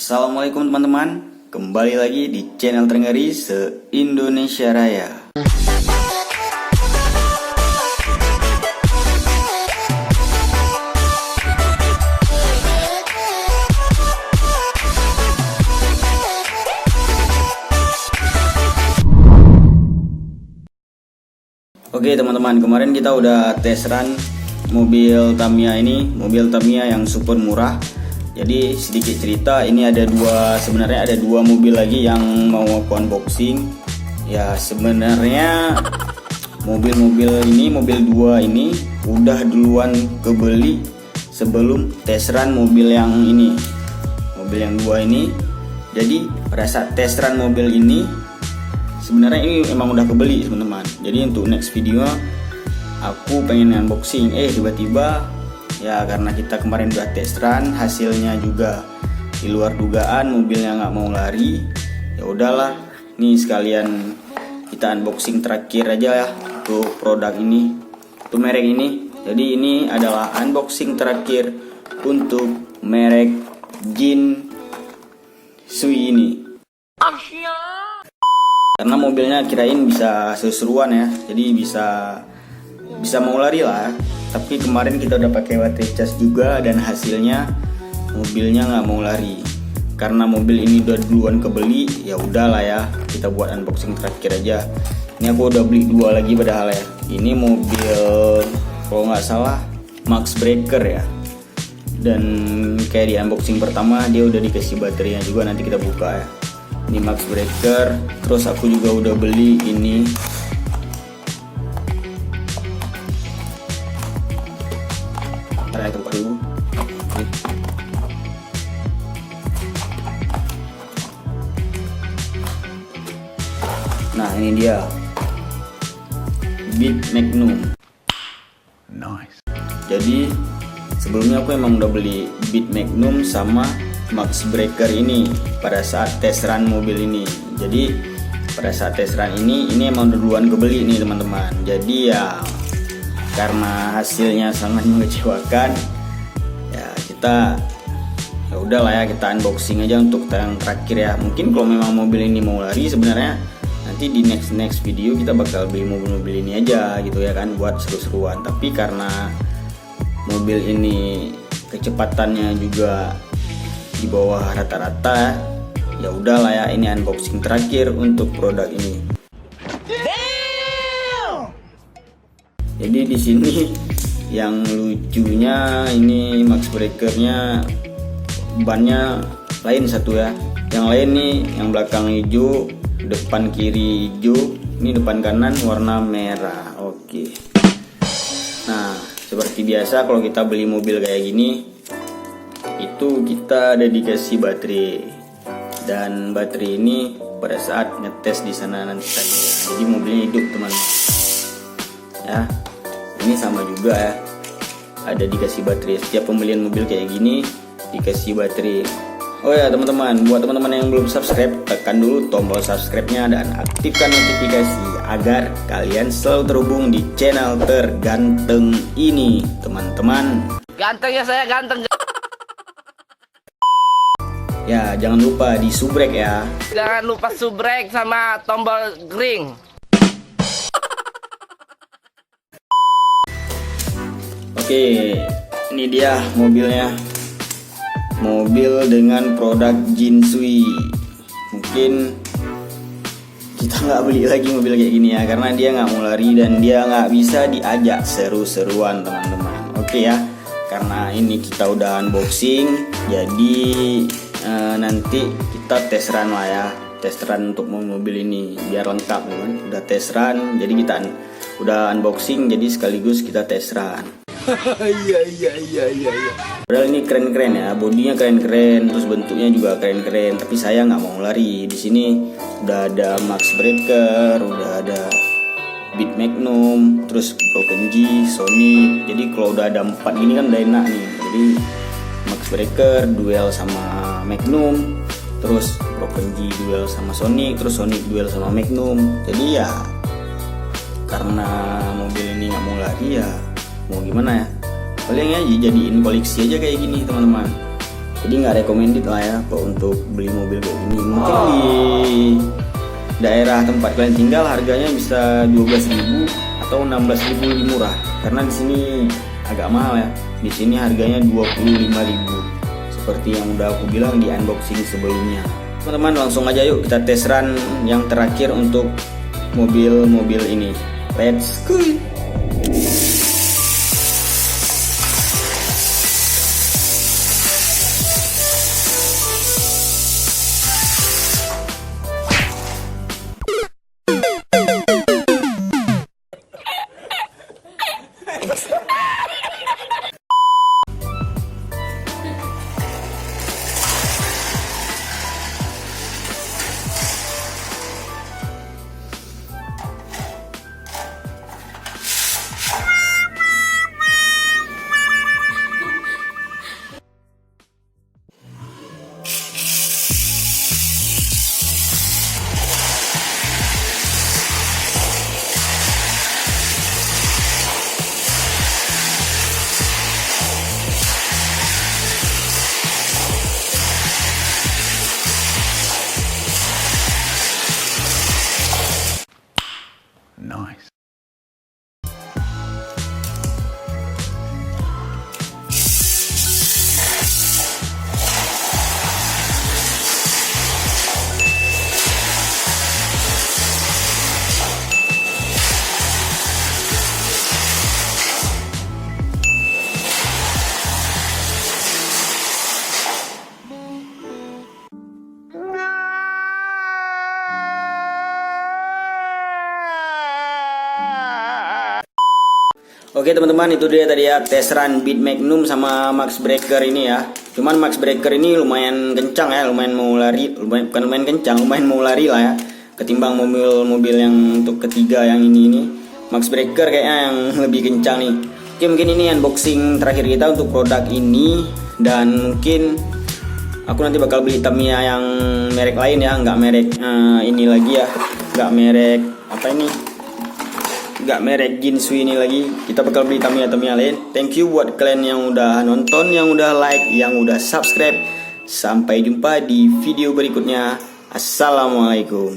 Assalamualaikum teman-teman, kembali lagi di channel terngeri se-Indonesia Raya. Oke teman-teman, kemarin kita udah tes run mobil Tamiya ini, mobil Tamiya yang super murah. Jadi sedikit cerita, ini sebenarnya ada dua mobil lagi yang mau aku unboxing. Ya sebenarnya mobil-mobil ini, mobil dua ini udah duluan kebeli sebelum tes run mobil yang ini, mobil yang dua ini. Jadi pada saat tes run mobil ini sebenarnya ini emang udah kebeli teman-teman. Jadi untuk next video aku pengen unboxing, tiba-tiba ya karena kita kemarin udah test run, hasilnya juga di luar dugaan, mobilnya nggak mau lari. Ya udahlah, nih sekalian kita unboxing terakhir aja ya untuk produk ini, untuk merek ini. Jadi ini adalah unboxing terakhir untuk merek Jinsui ini. Karena mobilnya kirain bisa seru-seruan ya, jadi bisa mau lari lah. Tapi kemarin kita udah pakai baterai cas juga dan hasilnya mobilnya nggak mau lari. Karena mobil ini udah duluan kebeli, ya udahlah ya, kita buat unboxing terakhir aja. Ini aku udah beli dua lagi padahal ya. Ini mobil kalau nggak salah Max Breaker ya. Dan kayak di unboxing pertama dia udah dikasih baterainya juga, nanti kita buka ya. Ini Max Breaker. Terus aku juga udah beli ini dulu. Nah ini dia Beat Magnum. Nice. Jadi sebelumnya aku emang udah beli Beat Magnum sama Max Breaker ini pada saat tes run mobil ini. Jadi pada saat tes run ini emang duluan kebeli nih teman-teman. Jadi ya karena hasilnya sangat mengecewakan, ya kita ya udahlah ya, kita unboxing aja untuk yang terakhir ya. Mungkin kalau memang mobil ini mau lari, sebenarnya nanti di next video kita bakal beli mobil-mobil ini aja gitu ya kan, buat seru-seruan. Tapi karena mobil ini kecepatannya juga di bawah rata-rata, ya udahlah ya, ini unboxing terakhir untuk produk ini. Jadi di sini yang lucunya ini Max Breakernya bannya lain satu ya. Yang lain nih, yang belakang hijau, depan kiri hijau, ini depan kanan warna merah. Oke. Nah seperti biasa kalau kita beli mobil kayak gini, itu kita ada dikasih baterai. Dan baterai ini pada saat ngetes di sana nanti tadi. Jadi mobilnya hidup teman-teman. Ya. Ini sama juga ya, ada dikasih baterai. Setiap pembelian mobil kayak gini dikasih baterai. Oh ya teman-teman, buat teman-teman yang belum subscribe, tekan dulu tombol subscribe-nya dan aktifkan notifikasi agar kalian selalu terhubung di channel terganteng ini teman-teman. Ganteng ya, saya ganteng. Ya jangan lupa di subrek ya. Jangan lupa subrek sama tombol ring. Oke, ini dia mobilnya. Mobil dengan produk Jinsui. Mungkin kita nggak beli lagi mobil kayak gini ya, karena dia nggak mau lari dan dia nggak bisa diajak seru-seruan teman-teman. Oke ya, karena ini kita udah unboxing, jadi nanti kita tes run lah ya. Tes run untuk mobil ini biar lengkap kan. Udah tes run, jadi kita udah unboxing, jadi sekaligus kita tes run. Iya. Padahal ini keren-keren ya, bodinya keren-keren, terus bentuknya juga keren-keren. Tapi saya nggak mau lari. Di sini udah ada Max Breaker, udah ada Beat Magnum, terus Broken G, Sonic. Jadi kalau udah ada 4 gini kan udah enak nih. Jadi Max Breaker duel sama Magnum, terus Broken G duel sama Sonic, terus Sonic duel sama Magnum. Jadi ya karena mobil ini nggak mau lari ya mau gimana ya, paling aja jadiin koleksi aja kayak gini teman-teman. Jadi nggak recommended lah ya kok untuk beli mobil kayak gini. Mungkin di daerah tempat kalian tinggal harganya bisa 12.000 atau 16.000 lebih murah. Karena di sini agak mahal ya. Di sini harganya 25.000. Seperti yang udah aku bilang di unboxing sebelumnya. Teman-teman, langsung aja yuk kita test run yang terakhir untuk mobil-mobil ini. Let's go. Nice. Oke teman-teman, itu dia tadi ya test run Beat Magnum sama Max Breaker ini ya. Cuman Max Breaker ini lumayan kencang ya, lumayan mau lari, bukan lumayan kencang, lumayan mau lari lah ya. Ketimbang mobil-mobil yang untuk ketiga yang ini. Max Breaker kayaknya yang lebih kencang nih. Oke, mungkin ini unboxing terakhir kita untuk produk ini. Dan mungkin aku nanti bakal beli Tamiya yang merek lain ya, nggak merek ini lagi ya, nggak merek apa ini, nggak merek Ginsu ini lagi. Kita bakal beli Tamiya lain. Thank you buat kalian yang udah nonton, yang udah like, yang udah subscribe. Sampai jumpa di video berikutnya. Assalamualaikum.